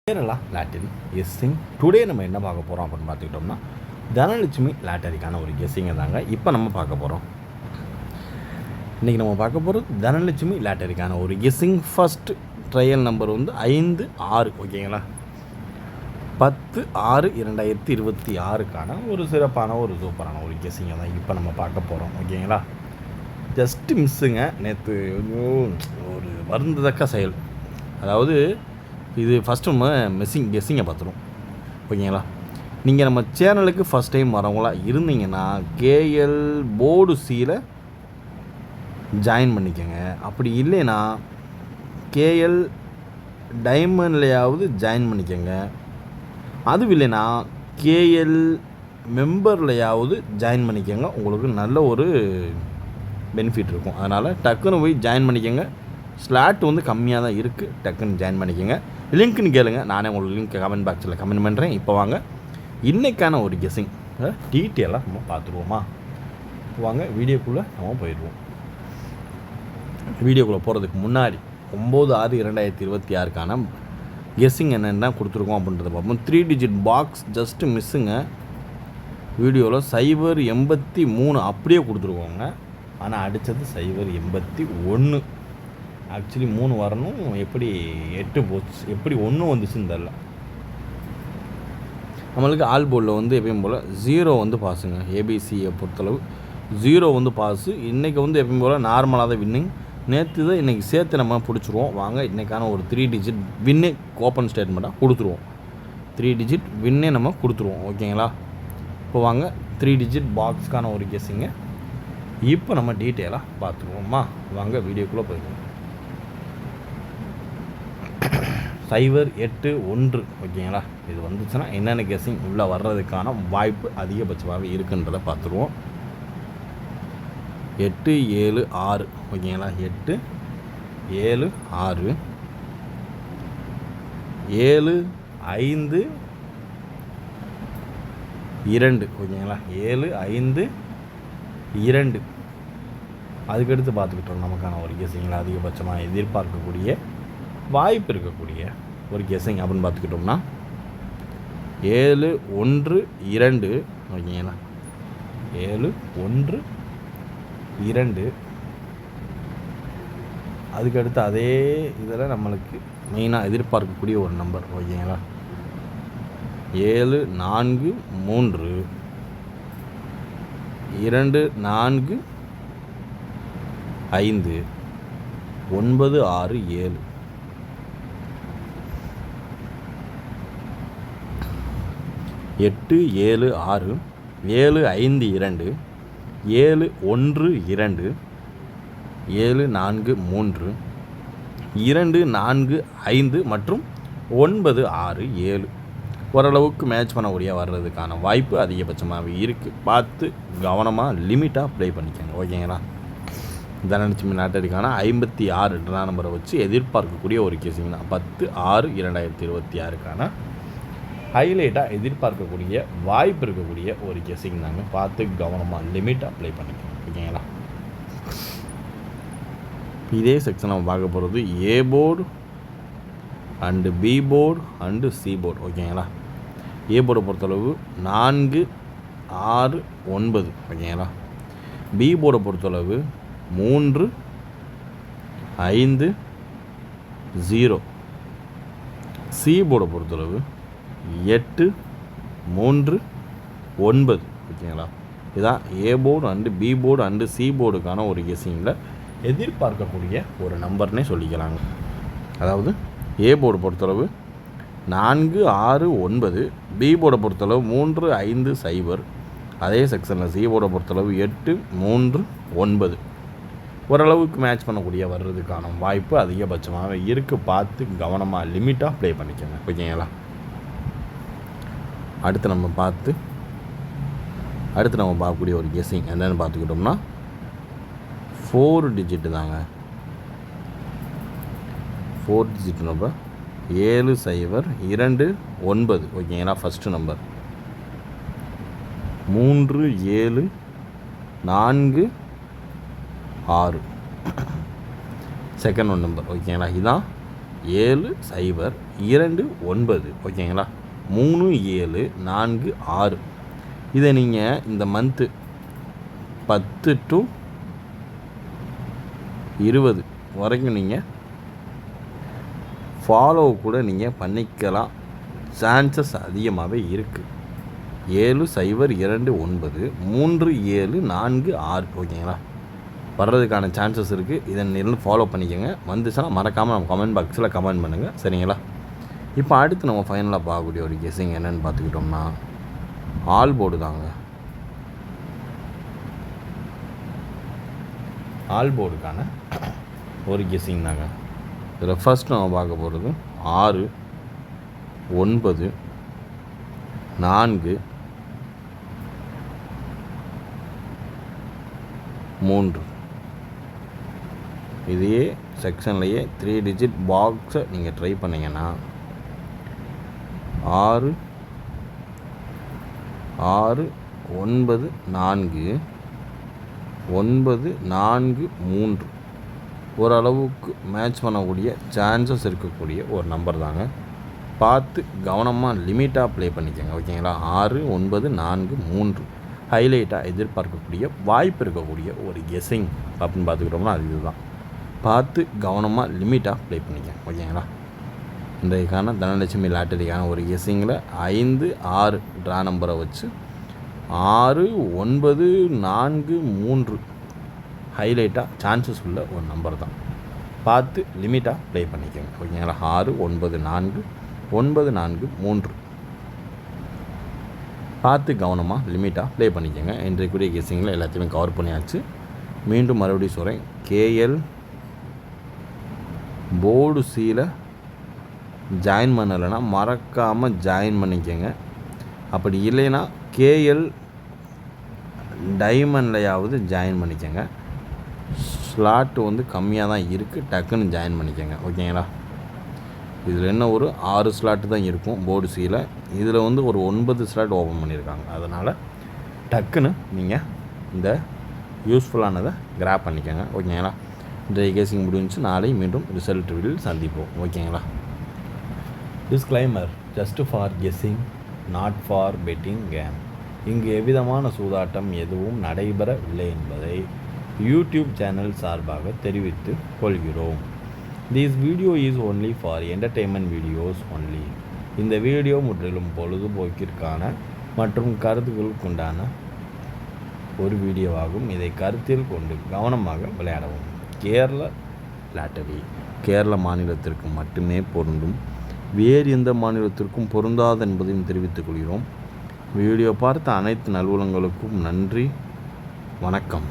Kerala lottery guessing today நம்ம என்ன பார்க்க போகிறோம் அப்படின்னு பார்த்துக்கிட்டோம்னா தனலட்சுமி லாட்டரிக்கான ஒரு கெஸ்ஸிங்கை தாங்க இப்போ நம்ம பார்க்க போகிறோம். இன்றைக்கி நம்ம பார்க்க போகிறது தனலட்சுமி லாட்டரிக்கான ஒரு கெஸ்ஸிங். ஃபஸ்ட்டு ட்ரையல் நம்பர் வந்து 5-6 ஓகேங்களா. 10-6-2026க்கான ஒரு சிறப்பான ஒரு சூப்பரான ஒரு கெஸ்ஸிங்கை தான் இப்போ நம்ம பார்க்க போகிறோம் ஓகேங்களா. ஜஸ்ட்டு மிஸ்ஸுங்க. நேற்று ஒரு வருந்தத்தக்க செயல். அதாவது இது ஃபஸ்ட்டு நம்ம கெஸ்ஸிங்கை பார்த்துருவோம் ஓகேங்களா. நீங்கள் நம்ம சேனலுக்கு ஃபஸ்ட் டைம் வரவங்களா இருந்தீங்கன்னா கேஎல் போர்டு சியில் ஜாயின் பண்ணிக்கோங்க. அப்படி இல்லைன்னா கேஎல் டைமண்ட்லையாவது ஜாயின் பண்ணிக்கோங்க. அதுவும் இல்லைன்னா கேஎல் மெம்பர்லையாவது ஜாயின் பண்ணிக்கோங்க. உங்களுக்கு நல்ல ஒரு பெனிஃபிட் இருக்கும். அதனால் டக்குன்னு போய் ஜாயின் பண்ணிக்கோங்க. ஸ்லாட் வந்து கம்மியாக தான் இருக்குது. டக்குன்னு ஜாயின் பண்ணிக்கோங்க. லிங்க்னு கேளுங்க, நானே உங்களுக்கு லிங்க் கமெண்ட் பாக்ஸில் கமெண்ட் பண்ணுறேன். இப்போ வாங்க இன்றைக்கான ஒரு கெஸ்ஸிங் டீட்டெயிலாக நம்ம பார்த்துருவோமா. வாங்க வீடியோக்குள்ளே நம்ம போயிடுவோம். வீடியோக்குள்ளே போகிறதுக்கு முன்னாடி 9-6-2026க்கான கெஸ்ஸிங் என்னென்ன கொடுத்துருக்கோம் அப்படின்றத பார்ப்போம். 3 டிஜிட் பாக்ஸ் ஜஸ்ட்டு மிஸ்ஸுங்க. வீடியோவில் 083 அப்படியே கொடுத்துருக்கோங்க. ஆனால் அடித்தது 081. ஆக்சுவலி 3 வரணும், எப்படி 8 போச்சு, எப்படி 1 வந்துச்சுன்னு தெரில. நம்மளுக்கு ஆல் போர்டில் வந்து எப்பயும் போல் 0 வந்து பாஸுங்க. ஏபிசியை பொறுத்தளவு 0 வந்து பாஸு. இன்றைக்கி வந்து எப்பயும் போல் நார்மலாக தான் வின்னிங். நேற்று தான் இன்றைக்கி சேர்த்து நம்ம பிடிச்சிருவோம். வாங்க இன்றைக்கான ஒரு 3 டிஜிட் வின்னே ஓப்பன் ஸ்டேட்மெண்ட்டாக கொடுத்துருவோம். 3 டிஜிட் வின்னே நம்ம கொடுத்துருவோம் ஓகேங்களா. இப்போ வாங்க 3 டிஜிட் பாக்ஸ்க்கான ஒரு கெஸ்ஸிங்க இப்போ நம்ம டீட்டெயிலாக பார்த்துருவோம்மா. வாங்க வீடியோக்குள்ளே போயிடுவோம். 081 ஓகேங்களா. இது வந்துச்சுன்னா என்னென்ன கெஸ்ஸிங் உள்ளே வர்றதுக்கான வாய்ப்பு அதிகபட்சமாகவே இருக்குன்றதை பார்த்துருவோம். 8-7-6 ஓகேங்களா. 8-7-6 7-5-2 ஓகேங்களா. 7-5-2 அதுக்கடுத்து பார்த்துக்கிட்டோம். நமக்கான ஒரு கெஸ்ஸிங்கில் அதிகபட்சமாக எதிர்பார்க்கக்கூடிய வாய்ப்பு இருக்கக்கூடிய ஒரு கெஸ்ஸிங் அப்படின்னு பார்த்துக்கிட்டோம்னா 7-1-2 ஓகேங்களா. 7-1-2 அதுக்கடுத்து அதே இதில் நம்மளுக்கு மெயினாக எதிர்பார்க்கக்கூடிய ஒரு நம்பர் ஓகேங்களா. 7-4-3 2-4-5 9-6-7 8-7-6 7-5-2 7-1-2 7-4-3 2-4-5 மற்றும் 9-6-7 ஓரளவுக்கு மேட்ச் பண்ணக்கூடிய வர்றதுக்கான வாய்ப்பு அதிகபட்சமாகவே இருக்குது. பார்த்து கவனமாக லிமிட்டாக ப்ளே பண்ணிக்கோங்க ஓகேங்களா. தனலட்சுமி லாட்டரிக்கான 56 ட்ரா நம்பரை வச்சு எதிர்பார்க்கக்கூடிய ஒரு கேசிங் தான். 10-6-2026க்கான ஹைலைட்டாக எதிர்பார்க்கக்கூடிய வாய்ப்பு இருக்கக்கூடிய ஒரு கெஸ்ஸிங் தாங்க. பார்த்து கவனமாக லிமிட்டாக அப்ளை பண்ணிக்கணும் ஓகேங்களா. இதே செக்ஷன் நம்ம பார்க்க போகிறது A board and B board and C board ஓகேங்களா. ஏ போர்டை பொறுத்தளவு 4-6-9 ஓகேங்களா. பி போர்டை பொறுத்தளவு 3-5-0. சி போர்டை பொறுத்தளவு 8-3-9 ஓகேங்களா. இதுதான் A board and B board and C போர்டுக்கான ஒரு கெஸ்ஸிங்கில் எதிர்பார்க்கக்கூடிய ஒரு நம்பர்னே சொல்லிக்கலாங்க. அதாவது ஏ போர்டு பொறுத்தளவு 4-6-9, பி போர்டை பொறுத்தளவு 3-5-0. அதே செக்ஷனில் சி போர்டை பொறுத்தளவு 8-3-9 ஓரளவுக்கு மேட்ச் பண்ணக்கூடிய வர்றதுக்கான வாய்ப்பு அதிகபட்சமாக இருக்குது. பார்த்து கவனமாக லிமிட்டாக ப்ளே பண்ணிக்கோங்க ஓகேங்களா. அடுத்து நம்ம பார்க்கக்கூடிய ஒரு கெஸ்ஸிங் என்னென்னு பார்த்துக்கிட்டோம்னா 4 டிஜிட்டு தாங்க. 4 டிஜிட் நம்பர் 7-0-2-9 ஓகேங்களா. First number 3-7-4-6 second one number ஓகேங்களா. இதுதான் 70229 ஓகேங்களா. 3746. இதை நீங்கள் இந்த மந்த்து 10 to 20 வரைக்கும் நீங்கள் ஃபாலோ கூட நீங்கள் பண்ணிக்கலாம். சான்சஸ் அதிகமாகவே இருக்குது. 70229 3746 ஓகேங்களா. வர்றதுக்கான சான்சஸ் இருக்குது. இதை நீங்கள் ஃபாலோ பண்ணிக்கோங்க. வந்துச்சுன்னா மறக்காமல் நம்ம கமெண்ட் பாக்ஸில் கமெண்ட் பண்ணுங்கள், சரிங்களா. இப்போ அடுத்து நம்ம ஃபைனலாக பார்க்கக்கூடிய ஒரு கெஸ்ஸிங் என்னென்னு பார்த்துக்கிட்டோம்னா ஆல் போர்டு தாங்க. ஆல் போர்டுக்கான ஒரு கெஸ்ஸிங் தாங்க. இதில் ஃபஸ்ட் நம்ம பார்க்க போகிறது 6 9 4 3. இதே செக்ஷன்லையே 3 டிஜிட் பாக்ஸை நீங்கள் ட்ரை பண்ணிங்கன்னா 6 6 9 4 9 4 3 ஓரளவுக்கு மேட்ச் பண்ணக்கூடிய சான்சஸ் இருக்கக்கூடிய ஒரு நம்பர் தாங்க. பார்த்து கவனமாக லிமிட்டாக ப்ளே பண்ணிக்கோங்க, ஓகேங்களா. 6 9 4 3 ஹைலைட்டாக எதிர்பார்க்கக்கூடிய வாய்ப்பு இருக்கக்கூடிய ஒரு கெஸ்ஸிங் அப்படின்னு பார்த்துக்கிட்டோம்னா அது இதுதான். பார்த்து கவனமாக லிமிட்டாக ப்ளே பண்ணிக்கோங்க, ஓகேங்களா. இன்றைக்கான தனலட்சுமி லாட்டரிக்கான ஒரு கெஸ்ஸிங்கில் 5 6 ட்ரா நம்பரை வச்சு 6 9 4 3 ஹைலைட்டாக சான்சஸ் உள்ள ஒரு நம்பர் தான். பார்த்து லிமிட்டாக ப்ளே பண்ணிக்கோங்க, ஓகேங்களா. 6 9 4 9 4 3 பார்த்து கவனமாக லிமிட்டாக ப்ளே பண்ணிக்கோங்க. இன்றைக்குரிய கெஸ்ஸிங்கில் எல்லாத்தையுமே கவர் பண்ணியாச்சு. மீண்டும் மறுபடியும் சொல்கிறேன், கேஎல் போர்டு சியில் ஜாயின் பண்ணலைன்னா மறக்காமல் ஜாயின் பண்ணிக்கோங்க. அப்படி இல்லைன்னா கேஎல் டைமண்ட்லையாவது ஜாயின் பண்ணிக்கோங்க. ஸ்லாட்டு வந்து கம்மியாக தான் இருக்குது, டக்குன்னு ஜாயின் பண்ணிக்கோங்க, ஓகேங்களா. இதில் என்ன ஒரு 6 ஸ்லாட்டு தான் இருக்கும் போர்டு சியில். இதில் வந்து ஒரு 9 ஸ்லாட் ஓப்பன் பண்ணியிருக்காங்க. அதனால் டக்குன்னு நீங்கள் இந்த யூஸ்ஃபுல்லானதை கிராப் பண்ணிக்கோங்க, ஓகேங்களா. இன்றைய கேசிங் முடிஞ்சு நாளை மீண்டும் ரிசல்ட் வீடியோவில் சந்திப்போம், ஓகேங்களா. Disclaimer, just for guessing, not for betting game. இங்கு எவ்விதமான சூதாட்டம் எதுவும் நடைபெறவில்லை என்பதை யூடியூப் சேனல் சார்பாக தெரிவித்துக் கொள்கிறோம். This video is only for entertainment videos only. இந்த வீடியோ முற்றிலும் பொழுதுபோக்கிற்கான மற்றும் கருத்துக்களுக்குண்டான ஒரு வீடியோவாகும். இதை கருத்தில் கொண்டு கவனமாக விளையாடவும். கேரள லாட்டரி கேரள மாநிலத்திற்கு மட்டுமே பொருந்தும், வேறு எந்த மாநிலத்திற்கும் பொருந்தாது என்பதையும் தெரிவித்துக் கொள்கிறோம். வீடியோ பார்த்த அனைத்து நல்வுலங்களுக்கும் நன்றி, வணக்கம்.